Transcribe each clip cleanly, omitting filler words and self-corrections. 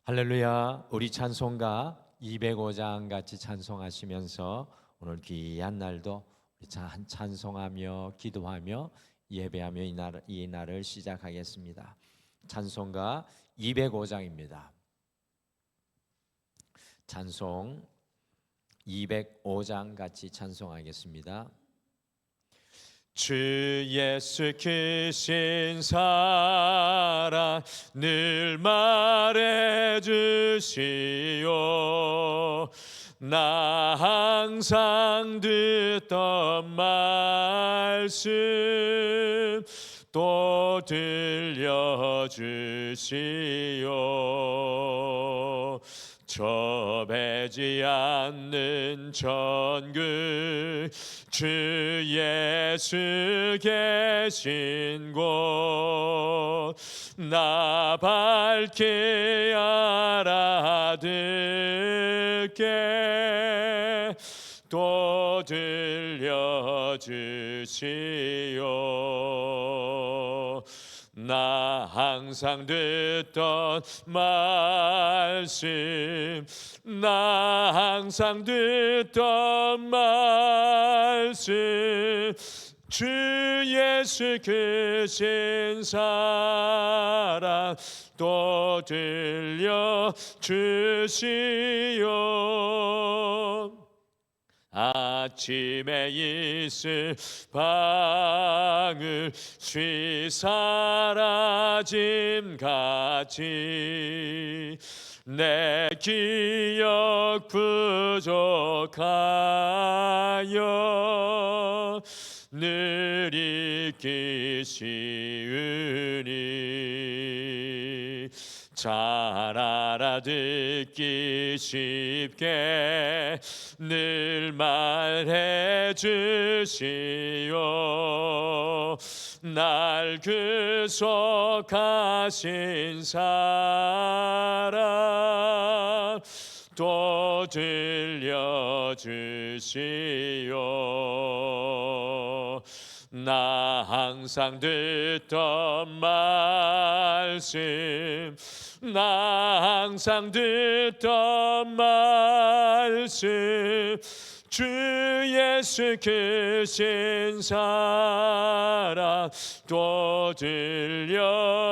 할렐루야. 우리 찬송가 205장 같이 찬송하시면서 오늘 귀한 날도 우리 찬송하며 기도하며 예배하며 이 날을 시작하겠습니다. 찬송가 205장입니다. 찬송 205장 같이 찬송하겠습니다. 주 예수 크신 사랑 늘 말해 주시오. 나 항상 듣던 말씀 또 들려주시오. 좁지 않는 천국 주 예수 계신 곳 나 밝히 알아듣게 또 들려주시오. 나 항상 듣던 말씀 나 항상 듣던 말씀 주 예수 크신 사랑 또 들려주시오. 아침에 있을 방울 쉬 사라짐 같이 내 기억 부족하여 늘 잊기 쉬우니 잘 알아듣기 쉽게 늘 말해 주시오. 날 구속하신 사랑 또 들려주시오. 나 항상 듣던 말씀 나 항상 듣던 말씀 주 예수 크신 사랑 또 들려주시오.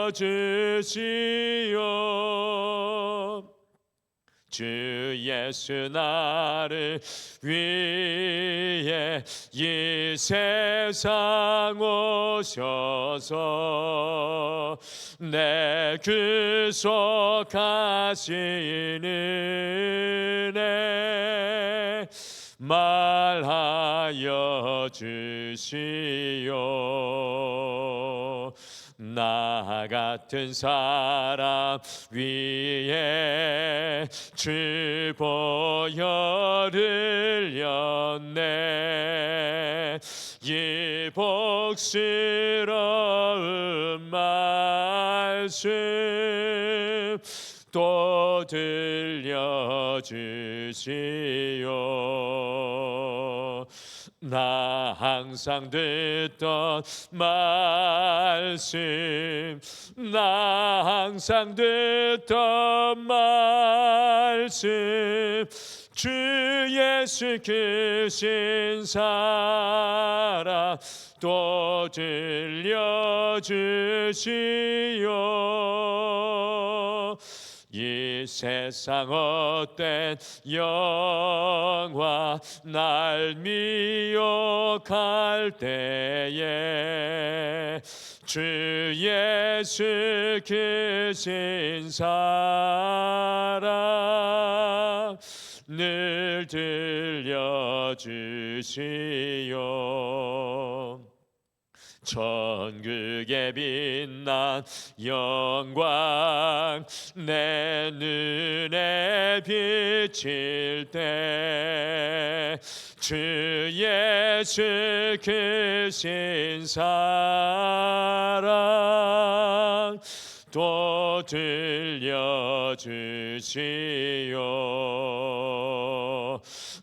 주 예수 나를 위해 이 세상 오셔서 내 구속하신 은혜 말하여 주시오. 나 같은 사람 위에 주 보혈을 흘렸네. 이 복스러운 말씀 또 들려주시오. 나 항상 듣던 말씀 나 항상 듣던 말씀 주 예수 크신 사랑 또 들려주시오. 이 세상 헛된 영화 날 미혹할 때에 주 예수 크신 사랑 늘 들려주시오. 천국의 빛난 영광 내 눈에 비칠 때 주 예수 크신 사랑 또 들려주시오.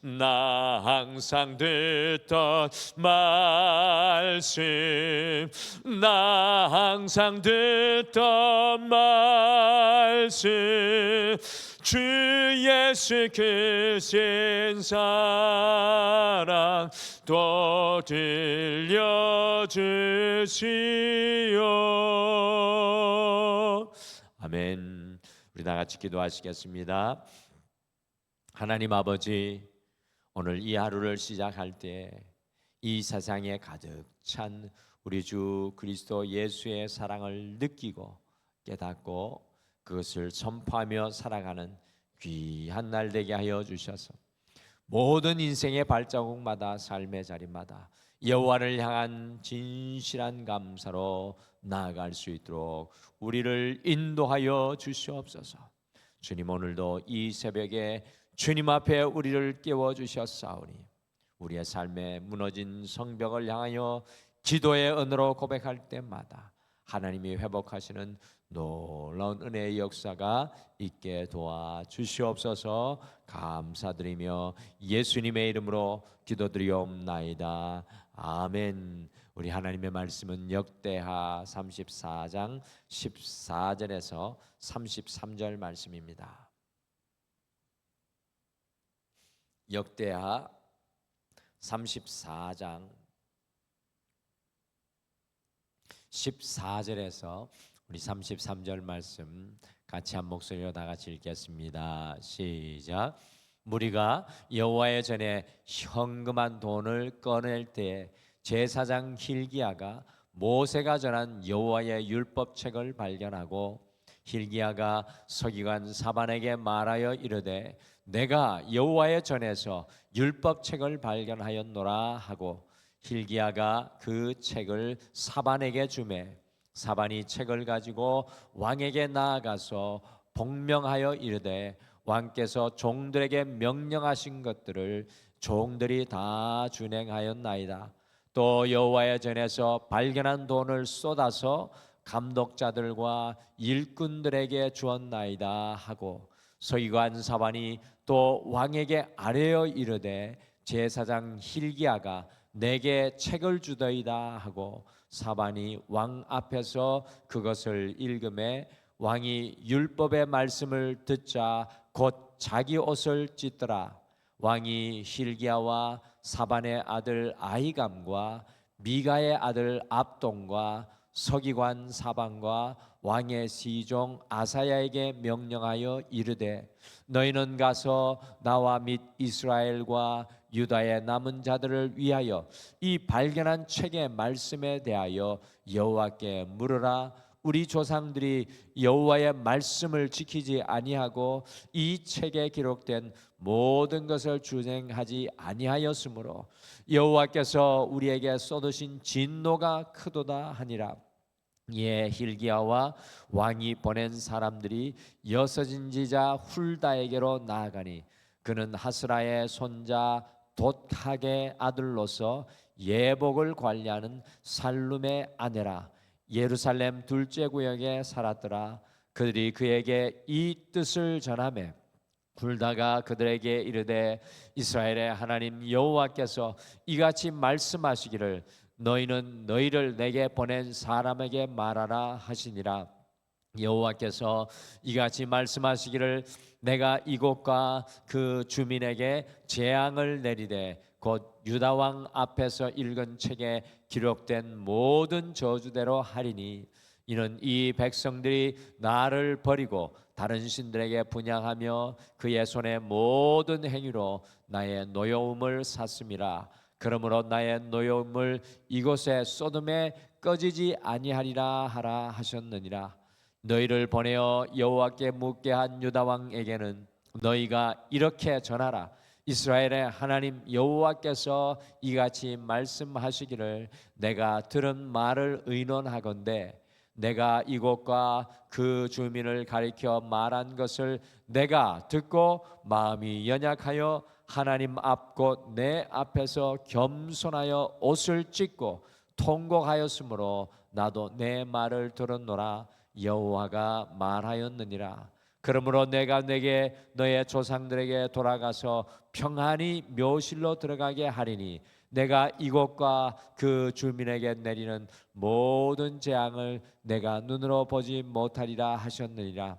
나 항상 듣던 말씀, 나 항상 듣던 말씀, 주 예수 크신 사랑 또 들려주시오. 아멘. 우리 다 같이 기도하시겠습니다. 하나님 아버지, 오늘 이 하루를 시작할 때 이 세상에 가득 찬 우리 주 그리스도 예수의 사랑을 느끼고 깨닫고 그것을 선포하며 살아가는 귀한 날 되게 하여 주셔서 모든 인생의 발자국마다 삶의 자리마다 여호와를 향한 진실한 감사로 나아갈 수 있도록 우리를 인도하여 주시옵소서. 주님, 오늘도 이 새벽에 주님 앞에 우리를 깨워주셨사오니 우리의 삶에 무너진 성벽을 향하여 기도의 은혜로 고백할 때마다 하나님이 회복하시는 놀라운 은혜의 역사가 있게 도와주시옵소서. 감사드리며 예수님의 이름으로 기도드리옵나이다. 아멘. 우리 하나님의 말씀은 역대하 34장 14절에서 33절 말씀입니다. 역대하 34장 14절에서 우리 33절 말씀 같이 한 목소리로 다 같이 읽겠습니다. 시작. 무리가 여호와의 전에 현금한 돈을 꺼낼 때 제사장 hil기야가 모세가 전한 여호와의 율법책을 발견하고 hil기야가 서기관 사반에게 말하여 이르되 내가 여호와의 전에서 율법책을 발견하였노라 하고 hil기야가 그 책을 사반에게 주매 사반이 책을 가지고 왕에게 나아가서 복명하여 이르되 왕께서 종들에게 명령하신 것들을 종들이 다 준행하였나이다. 또 여호와의 전에서 발견한 돈을 쏟아서 감독자들과 일꾼들에게 주었나이다 하고 서기관 사반이 또 왕에게 아뢰어 이르되 제사장 hil기야가 내게 책을 주더이다 하고 사반이 왕 앞에서 그것을 읽음에 왕이 율법의 말씀을 듣자 곧 자기 옷을 찢더라. 왕이 hil기야와 사반의 아들 아히감과 미가의 아들 압돈과 서기관 사반과 왕의 시종 아사야에게 명령하여 이르되 너희는 가서 나와 및 이스라엘과 유다의 남은 자들을 위하여 이 발견한 책의 말씀에 대하여 여호와께 물으라. 우리 조상들이 여호와의 말씀을 지키지 아니하고 이 책에 기록된 모든 것을 준행하지 아니하였으므로 여호와께서 우리에게 쏟으신 진노가 크도다 하니라. 이에 hil기야와 왕이 보낸 사람들이 여섯인지자 훌다에게로 나아가니 그는 하스라의 손자 돛학의 아들로서 예복을 관리하는 살룸의 아내라. 예루살렘 둘째 구역에 살았더라. 그들이 그에게 이 뜻을 전하매 훌다가 그들에게 이르되 이스라엘의 하나님 여호와께서 이같이 말씀하시기를 너희는 너희를 내게 보낸 사람에게 말하라 하시니라. 여호와께서 이같이 말씀하시기를 내가 이곳과 그 주민에게 재앙을 내리되 곧 유다 왕 앞에서 읽은 책에 기록된 모든 저주대로 하리니 이는 이 백성들이 나를 버리고 다른 신들에게 분향하며 그의 손의 모든 행위로 나의 노여움을 샀음이라. 그러므로 나의 노여움을 이곳에 소돔에 꺼지지 아니하리라 하라 하셨느니라. 너희를 보내어 여호와께 묻게 한 유다 왕에게는 너희가 이렇게 전하라. 이스라엘의 하나님 여호와께서 이같이 말씀하시기를 내가 들은 말을 의논하건대 내가 이곳과 그 주민을 가리켜 말한 것을 내가 듣고 마음이 연약하여 하나님 앞 곧 내 앞에서 겸손하여 옷을 찢고 통곡하였으므로 나도 내 말을 들었노라. 여호와가 말하였느니라. 그러므로 내가 내게 너의 조상들에게 돌아가서 평안히 묘실로 들어가게 하리니 내가 이곳과 그 주민에게 내리는 모든 재앙을 내가 눈으로 보지 못하리라 하셨느니라.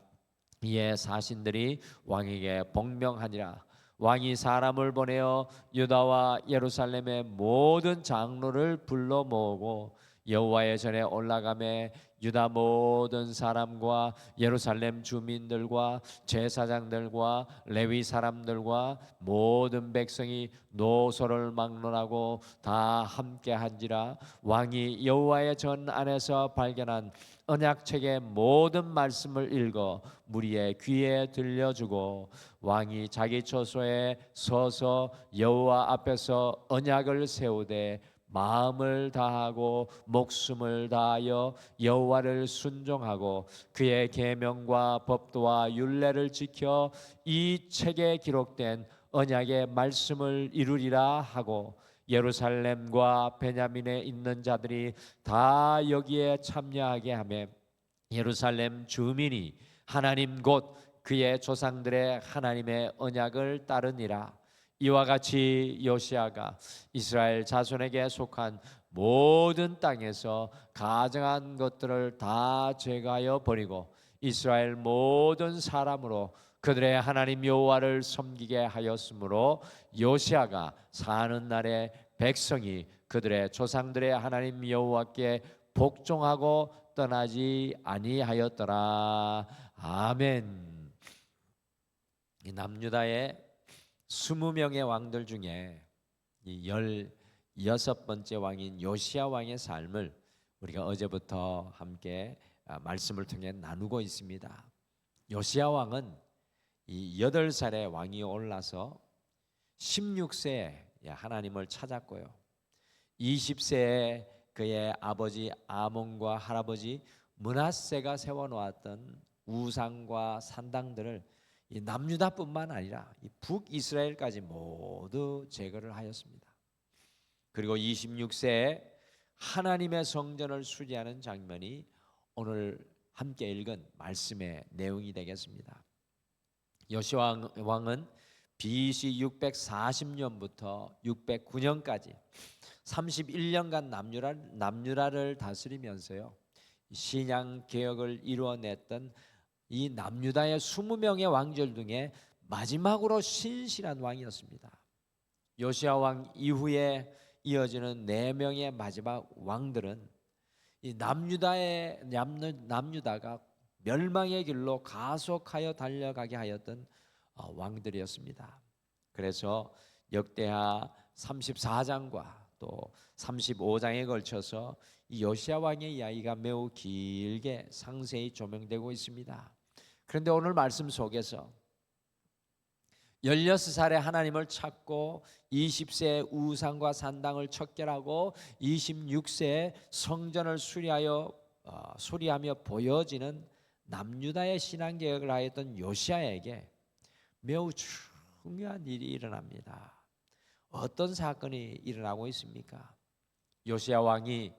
이에 사신들이 왕에게 복명하니라. 왕이 사람을 보내어 유다와 예루살렘의 모든 장로를 불러 모으고 여호와의 전에 올라가매 유다 모든 사람과 예루살렘 주민들과 제사장들과 레위 사람들과 모든 백성이 노소를 막론하고 다 함께한지라. 왕이 여호와의 전 안에서 발견한 언약책의 모든 말씀을 읽어 무리의 귀에 들려주고 왕이 자기 처소에 서서 여호와 앞에서 언약을 세우되 마음을 다하고 목숨을 다하여 여호와를 순종하고 그의 계명과 법도와 율례를 지켜 이 책에 기록된 언약의 말씀을 이루리라 하고 예루살렘과 베냐민에 있는 자들이 다 여기에 참여하게 하며 예루살렘 주민이 하나님 곧 그의 조상들의 하나님의 언약을 따르니라. 이와 같이 요시아가 이스라엘 자손에게 속한 모든 땅에서 가증한 것들을 다 제거하여 버리고 이스라엘 모든 사람으로 그들의 하나님 여호와를 섬기게 하였으므로 요시아가 사는 날에 백성이 그들의 조상들의 하나님 여호와께 복종하고 떠나지 아니하였더라. 아멘. 이 남유다의 20명의 왕들 중에 이 16번째 왕인 요시야 왕의 삶을 우리가 어제부터 함께 말씀을 통해 나누고 있습니다. 요시야 왕은 이 8살에 왕이 올라서 16세에 하나님을 찾았고요. 20세에 그의 아버지 아몬과 할아버지 므낫세가 세워놓았던 우상과 산당들을 이 남유다뿐만 아니라 이 북이스라엘까지 모두 제거를 하였습니다. 그리고 26세에 하나님의 성전을 수리하는 장면이 오늘 함께 읽은 말씀의 내용이 되겠습니다. 요시야 왕은 BC 640년부터 609년까지 31년간 남유다를 다스리면서요, 신양 개혁을 이루어냈던 이 남유다의 20명의 왕들 중에 마지막으로 신실한 왕이었습니다. 요시야 왕 이후에 이어지는 4명의 마지막 왕들은 이 남유다가 멸망의 길로 가속하여 달려가게 하였던 왕들이었습니다. 그래서 역대하 34장과 또 35장에 걸쳐서 이 요시야 왕의 이야기가 매우 길게 상세히 조명되고 있습니다. 그런데 오늘 말씀 속에서 16살에 하나님을 찾고 20세에 우상과 산당을 척결하고 26세에 성전을 수리하며 보여지는 남유다의 신앙개혁을 하였던 요시야에게 매우 중요한 일이 일어납니다. 어떤 사건이 일어나고 있습니까? 요시야 왕이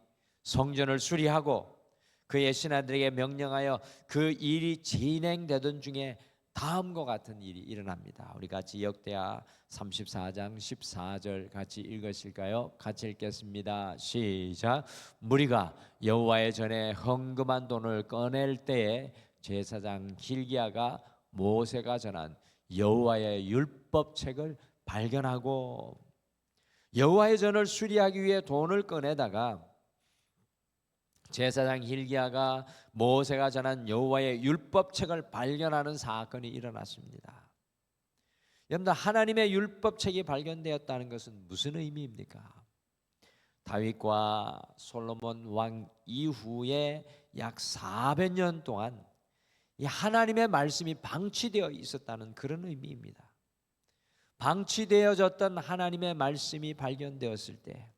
성전을 수리하고 그의 신하들에게 명령하여 그 일이 진행되던 중에 다음과 같은 일이 일어납니다. 우리 같이 역대하 34장 14절 같이 읽으실까요? 같이 읽겠습니다. 시작. 무리가 여호와의 전에 헌금한 돈을 꺼낼 때에 제사장 hil기야가 모세가 전한 여호와의 율법책을 발견하고 여호와의 전을 수리하기 위해 돈을 꺼내다가 제사장 hil기야가 모세가 전한 여호와의 율법책을 발견하는 사건이 일어났습니다. 여러분들, 하나님의 율법책이 발견되었다는 것은 무슨 의미입니까? 다윗과 솔로몬 왕 이후에 약 400년 동안 이 하나님의 말씀이 방치되어 있었다는 그런 의미입니다. 방치되어졌던 하나님의 말씀이 발견되었을 때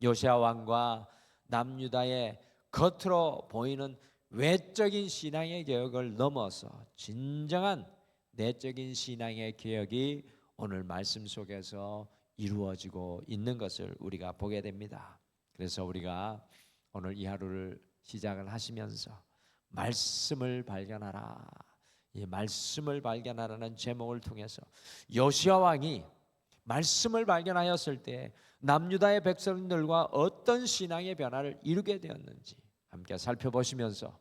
요시야 왕과 남유다의 겉으로 보이는 외적인 신앙의 개혁을 넘어서 진정한 내적인 신앙의 개혁이 오늘 말씀 속에서 이루어지고 있는 것을 우리가 보게 됩니다. 그래서 우리가 오늘 이 하루를 시작을 하시면서 말씀을 발견하라, 이 말씀을 발견하라는 제목을 통해서 요시야 왕이 말씀을 발견하였을 때 남유다의 백성들과 어떤 신앙의 변화를 이루게 되었는지 함께 살펴보시면서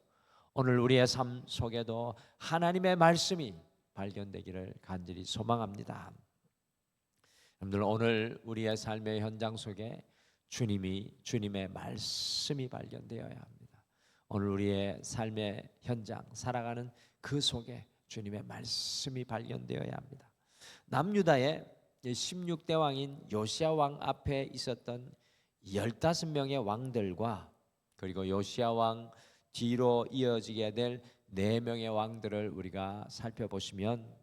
오늘 우리의 삶 속에도 하나님의 말씀이 발견되기를 간절히 소망합니다. 여러분들, 오늘 우리의 삶의 현장 속에 주님의 말씀이 발견되어야 합니다. 오늘 우리의 삶의 현장 살아가는 그 속에 주님의 말씀이 발견되어야 합니다. 남유다의 16대 왕인 요시야 왕 앞에 있었던 15명의 왕들과 그리고 요시야 왕 뒤로 이어지게 될 4명의 왕들을 우리가 살펴보시면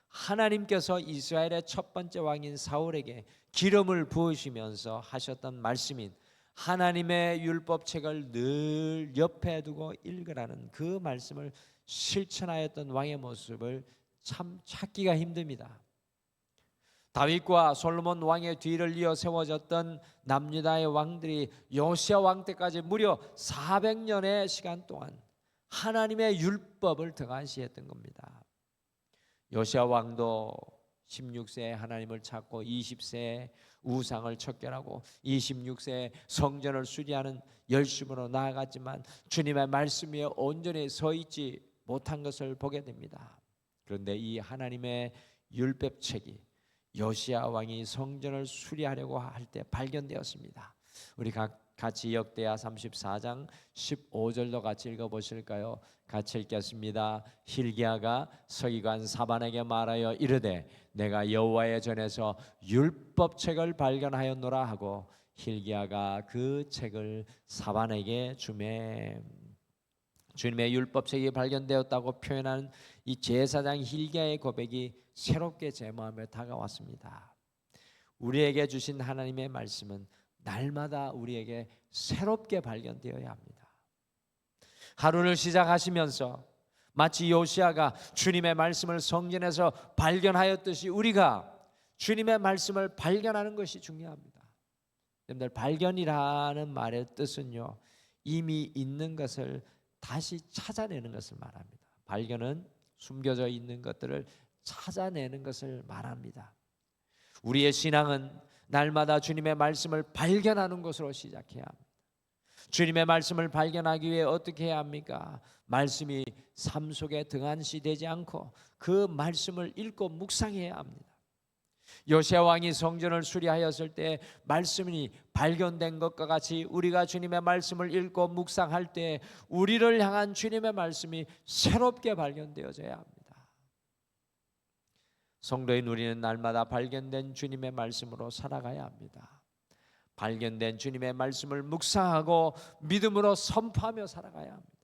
하나님께서 이스라엘의 첫 번째 왕인 사울에게 기름을 부으시면서 하셨던 말씀인 하나님의 율법책을 늘 옆에 두고 읽으라는 그 말씀을 실천하였던 왕의 모습을 참 찾기가 힘듭니다. 다윗과 솔로몬 왕의 뒤를 이어 세워졌던 남유다의 왕들이 요시야 왕 때까지 무려 400년의 시간 동안 하나님의 율법을 등한시했던 겁니다. 요시야 왕도 16세에 하나님을 찾고 20세에 우상을 척결하고 26세에 성전을 수리하는 열심으로 나아갔지만 주님의 말씀 위에 온전히 서 있지 못한 것을 보게 됩니다. 그런데 이 하나님의 율법책이 요시야 왕이 성전을 수리하려고 할 때 발견되었습니다. 우리 같이 역대하 34장 15절도 같이 읽어보실까요? 같이 읽겠습니다. hil기야가 서기관 사반에게 말하여 이르되 내가 여호와의 전에서 율법책을 발견하였노라 하고 hil기야가 그 책을 사반에게 주매. 주님의 율법책이 발견되었다고 표현하는 이 제사장 hil기야의 고백이 새롭게 제 마음에 다가왔습니다. 우리에게 주신 하나님의 말씀은 날마다 우리에게 새롭게 발견되어야 합니다. 하루를 시작하시면서 마치 요시야가 주님의 말씀을 성전에서 발견하였듯이 우리가 주님의 말씀을 발견하는 것이 중요합니다. 여러분들, 발견이라는 말의 뜻은요, 이미 있는 것을 다시 찾아내는 것을 말합니다. 발견은 숨겨져 있는 것들을 찾아내는 것을 말합니다. 우리의 신앙은 날마다 주님의 말씀을 발견하는 것으로 시작해야 합니다. 주님의 말씀을 발견하기 위해 어떻게 해야 합니까? 말씀이 삶 속에 등한시되지 않고 그 말씀을 읽고 묵상해야 합니다. 요시야 왕이 성전을 수리하였을 때 말씀이 발견된 것과 같이 우리가 주님의 말씀을 읽고 묵상할 때 우리를 향한 주님의 말씀이 새롭게 발견되어져야 합니다. 성도인 우리는 날마다 발견된 주님의 말씀으로 살아가야 합니다. 발견된 주님의 말씀을 묵상하고 믿음으로 선포하며 살아가야 합니다.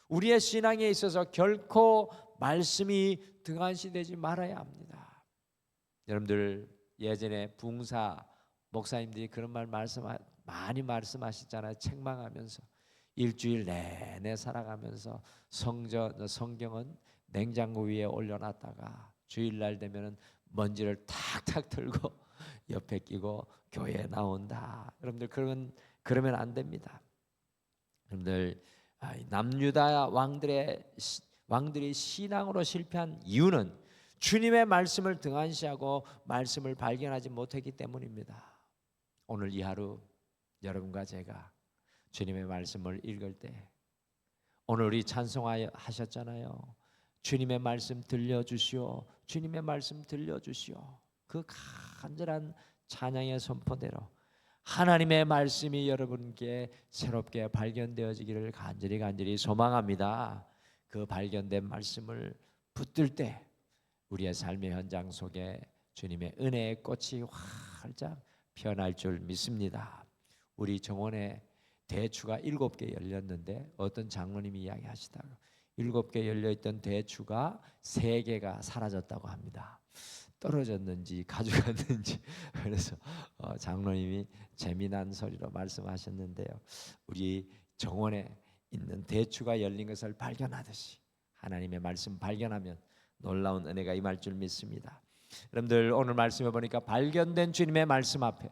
우리의 신앙에 있어서 결코 말씀이 등한시되지 말아야 합니다. 여러분들, 예전에 붕사 목사님들이 그런 말 많이 말씀하셨잖아요. 책망하면서 일주일 내내 살아가면서 성경은 냉장고 위에 올려놨다가 주일날 되면 먼지를 탁탁 털고 옆에 끼고 교회에 나온다. 여러분들, 그러면 안 됩니다. 여러분들, 남유다 왕들이 신앙으로 실패한 이유는 주님의 말씀을 등한시하고 말씀을 발견하지 못했기 때문입니다. 오늘 이 하루 여러분과 제가 주님의 말씀을 읽을 때, 오늘 우리 찬송하셨잖아요. 주님의 말씀 들려주시오. 주님의 말씀 들려주시오. 그 간절한 찬양의 선포대로 하나님의 말씀이 여러분께 새롭게 발견되어지기를 간절히 소망합니다. 그 발견된 말씀을 붙들 때 우리의 삶의 현장 속에 주님의 은혜의 꽃이 활짝 피어날 줄 믿습니다. 우리 정원에 대추가 7개 열렸는데 어떤 장로님이 이야기하시다가 7개 열려있던 대추가 3개가 사라졌다고 합니다. 떨어졌는지 가져갔는지. 그래서 장로님이 재미난 소리로 말씀하셨는데요, 우리 정원에 있는 대추가 열린 것을 발견하듯이 하나님의 말씀 발견하면 놀라운 은혜가 임할 줄 믿습니다. 여러분들, 오늘 말씀해 보니까 발견된 주님의 말씀 앞에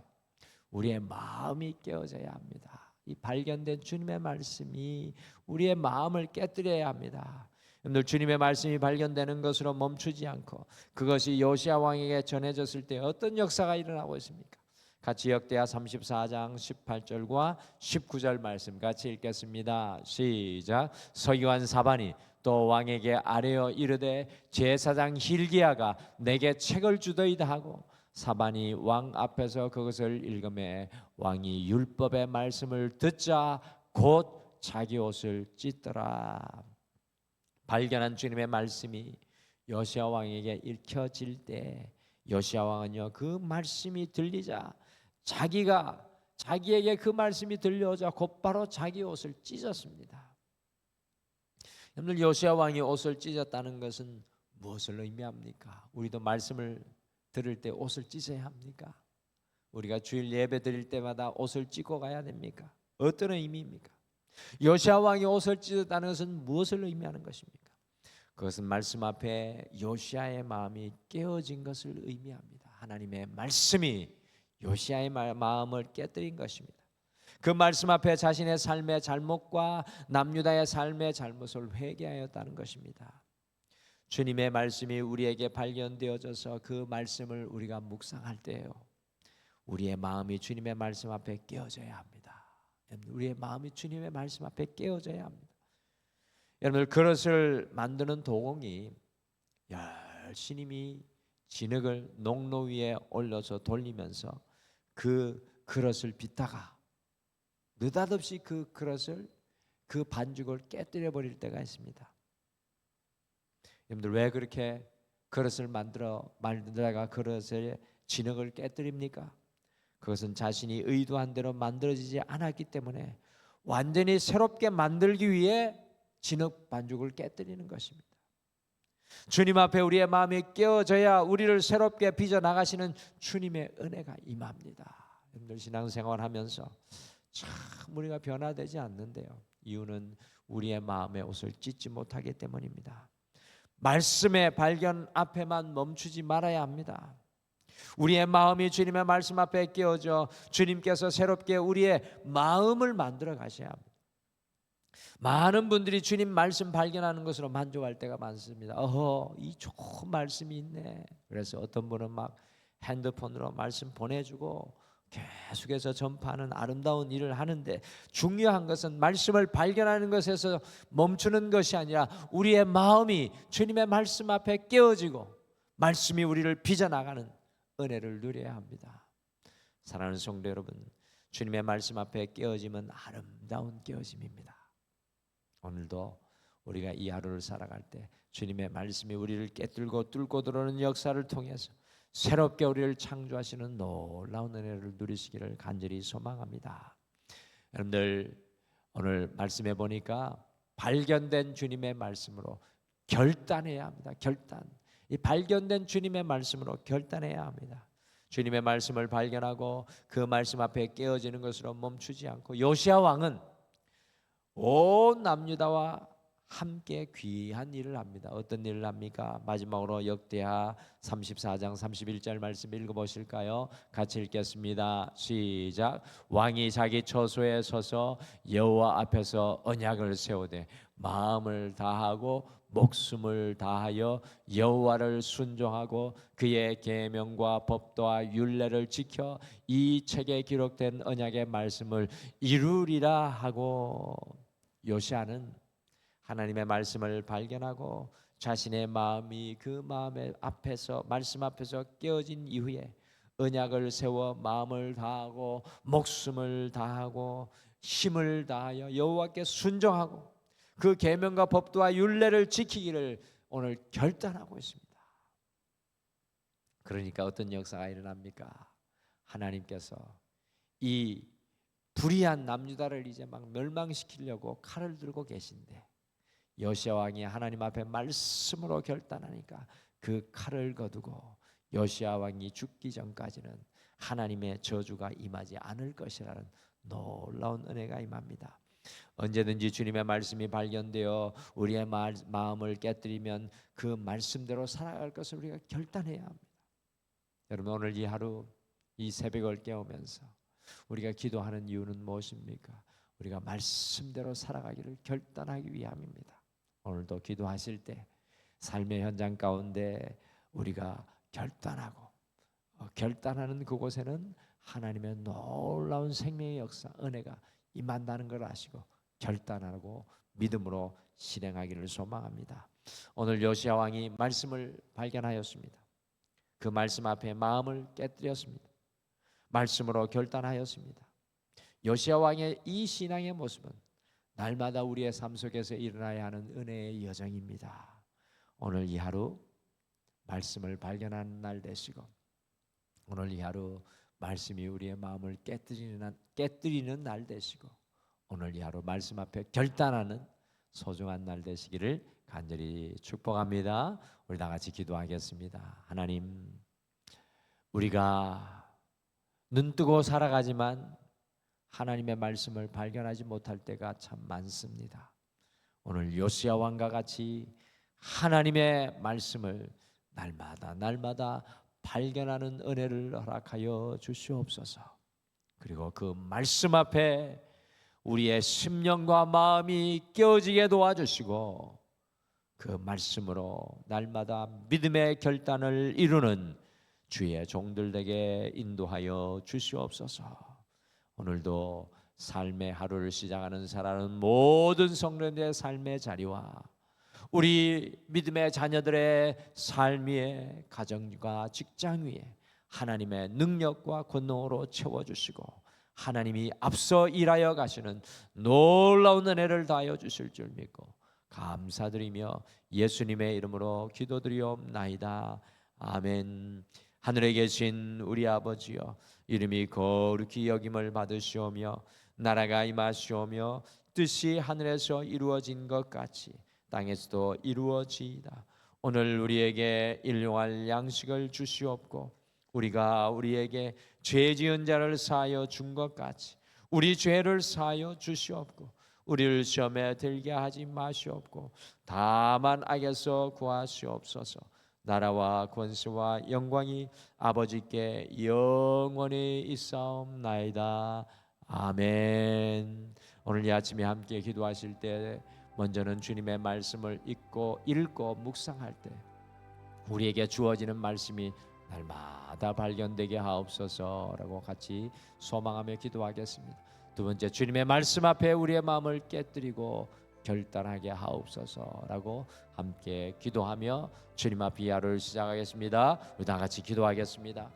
우리의 마음이 깨어져야 합니다. 이 발견된 주님의 말씀이 우리의 마음을 깨뜨려야 합니다. 여러분들 주님의 말씀이 발견되는 것으로 멈추지 않고 그것이 요시야 왕에게 전해졌을 때 어떤 역사가 일어나고 있습니까? 같이 역대하 34장 18절과 19절 말씀 같이 읽겠습니다. 시작. 서기관 사반이 또 왕에게 아뢰어 이르되 제사장 hil기야가 내게 책을 주더이다 하고 사반이 왕 앞에서 그것을 읽으매 왕이 율법의 말씀을 듣자 곧 자기 옷을 찢더라. 발견한 주님의 말씀이 요시야 왕에게 읽혀질 때 요시야 왕은요 그 말씀이 들리자 자기에게 그 말씀이 들려오자 곧바로 자기 옷을 찢었습니다. 여러분들 요시야 왕이 옷을 찢었다는 것은 무엇을 의미합니까? 우리도 말씀을 들을 때 옷을 찢어야 합니까? 우리가 주일 예배 드릴 때마다 옷을 찢고 가야 됩니까? 어떤 의미입니까? 요시야 왕이 옷을 찢었다는 것은 무엇을 의미하는 것입니까? 그것은 말씀 앞에 요시야의 마음이 깨어진 것을 의미합니다. 하나님의 말씀이 요시야의 마음을 깨뜨린 것입니다. 그 말씀 앞에 자신의 삶의 잘못과 남유다의 삶의 잘못을 회개하였다는 것입니다. 주님의 말씀이 우리에게 발견되어져서 그 말씀을 우리가 묵상할 때요 우리의 마음이 주님의 말씀 앞에 깨어져야 합니다. 우리의 마음이 주님의 말씀 앞에 깨어져야 합니다. 여러분 그릇을 만드는 도공이 열심히 진흙을 농로 위에 올려서 돌리면서 그 그릇을 빚다가 느닷없이 그 그릇을 그 반죽을 깨뜨려 버릴 때가 있습니다. 여러분들 왜 그렇게 그릇을 만들다가 그릇에 진흙을 깨뜨립니까? 그것은 자신이 의도한 대로 만들어지지 않았기 때문에 완전히 새롭게 만들기 위해 진흙 반죽을 깨뜨리는 것입니다. 주님 앞에 우리의 마음이 깨어져야 우리를 새롭게 빚어 나가시는 주님의 은혜가 임합니다. 여러분들 신앙생활하면서 참 우리가 변화되지 않는데요. 이유는 우리의 마음의 옷을 찢지 못하기 때문입니다. 말씀의 발견 앞에만 멈추지 말아야 합니다. 우리의 마음이 주님의 말씀 앞에 깨어져 주님께서 새롭게 우리의 마음을 만들어 가셔야 합니다. 많은 분들이 주님 말씀 발견하는 것으로 만족할 때가 많습니다. 이 좋은 말씀이 있네. 그래서 어떤 분은 막 핸드폰으로 말씀 보내주고 계속해서 전파하는 아름다운 일을 하는데 중요한 것은 말씀을 발견하는 것에서 멈추는 것이 아니라 우리의 마음이 주님의 말씀 앞에 깨어지고 말씀이 우리를 빚어나가는 은혜를 누려야 합니다. 사랑하는 성도 여러분, 주님의 말씀 앞에 깨어짐은 아름다운 깨어짐입니다. 오늘도 우리가 이 하루를 살아갈 때 주님의 말씀이 우리를 깨뚫고 뚫고 들어오는 역사를 통해서 새롭게 우리를 창조하시는 놀라운 은혜를 누리시기를 간절히 소망합니다. 여러분들 오늘 말씀해 보니까 발견된 주님의 말씀으로 결단해야 합니다. 이 발견된 주님의 말씀으로 결단해야 합니다. 주님의 말씀을 발견하고 그 말씀 앞에 깨어지는 것으로 멈추지 않고 요시야 왕은 온 남유다와 함께 귀한 일을 합니다. 어떤 일을 합니까? 마지막으로 역대하 34장 31절 말씀 읽어보실까요? 같이 읽겠습니다. 시작. 왕이 자기 처소에 서서 여호와 앞에서 언약을 세우되 마음을 다하고 목숨을 다하여 여호와를 순종하고 그의 계명과 법도와 율례를 지켜 이 책에 기록된 언약의 말씀을 이루리라 하고 요시야는 하나님의 말씀을 발견하고 자신의 마음이 그 마음의 앞에서 말씀 앞에서 깨어진 이후에 언약을 세워 마음을 다하고 목숨을 다하고 힘을 다하여 여호와께 순종하고 그 계명과 법도와 율례를 지키기를 오늘 결단하고 있습니다. 그러니까 어떤 역사가 일어납니까? 하나님께서 이 불의한 남유다를 이제 막 멸망시키려고 칼을 들고 계신데 요시야 왕이 하나님 앞에 말씀으로 결단하니까 그 칼을 거두고 요시야 왕이 죽기 전까지는 하나님의 저주가 임하지 않을 것이라는 놀라운 은혜가 임합니다. 언제든지 주님의 말씀이 발견되어 우리의 마음을 깨뜨리면 그 말씀대로 살아갈 것을 우리가 결단해야 합니다. 여러분 오늘 이 하루 이 새벽을 깨우면서 우리가 기도하는 이유는 무엇입니까? 우리가 말씀대로 살아가기를 결단하기 위함입니다. 오늘도 기도하실 때 삶의 현장 가운데 우리가 결단하는 그곳에는 하나님의 놀라운 생명의 역사, 은혜가 임한다는 걸 아시고 결단하고 믿음으로 실행하기를 소망합니다. 오늘 요시야 왕이 말씀을 발견하였습니다. 그 말씀 앞에 마음을 깨뜨렸습니다. 말씀으로 결단하였습니다. 요시야 왕의 이 신앙의 모습은 날마다 우리의 삶 속에서 일어나야 하는 은혜의 여정입니다. 오늘 이 하루 말씀을 발견하는 날 되시고, 오늘 이 하루 말씀이 우리의 마음을 깨뜨리는 날 되시고, 오늘 이 하루 말씀 앞에 결단하는 소중한 날 되시기를 간절히 축복합니다. 우리 다 같이 기도하겠습니다. 하나님, 우리가 눈뜨고 살아가지만 하나님의 말씀을 발견하지 못할 때가 참 많습니다. 오늘 요시야 왕과 같이 하나님의 말씀을 날마다 발견하는 은혜를 허락하여 주시옵소서. 그리고 그 말씀 앞에 우리의 심령과 마음이 깨어지게 도와주시고, 그 말씀으로 날마다 믿음의 결단을 이루는 주의 종들 되게 인도하여 주시옵소서. 오늘도 삶의 하루를 시작하는 살아가는 모든 성도들의 삶의 자리와 우리 믿음의 자녀들의 삶 위에, 가정과 직장 위에 하나님의 능력과 권능으로 채워주시고, 하나님이 앞서 일하여 가시는 놀라운 은혜를 다하여 주실 줄 믿고 감사드리며 예수님의 이름으로 기도드리옵나이다. 아멘. 하늘에 계신 우리 아버지여, 이름이 거룩히 여김을 받으시오며 나라가 임하시오며 뜻이 하늘에서 이루어진 것 같이 땅에서도 이루어지이다. 오늘 우리에게 일용할 양식을 주시옵고, 우리가 우리에게 죄 지은 자를 사하여 준 것 같이 우리 죄를 사하여 주시옵고, 우리를 시험에 들게 하지 마시옵고 다만 악에서 구하시옵소서. 나라와 권세와 영광이 아버지께 영원히 있사옵나이다. 아멘. 오늘 이 아침에 함께 기도하실 때 먼저는 주님의 말씀을 읽고 묵상할 때 우리에게 주어지는 말씀이 날마다 발견되게 하옵소서라고 같이 소망하며 기도하겠습니다. 두 번째, 주님의 말씀 앞에 우리의 마음을 깨뜨리고 결단하게 하옵소서라고 함께 기도하며 주님 앞 이 하루를 시작하겠습니다. 우리 다 같이 기도하겠습니다.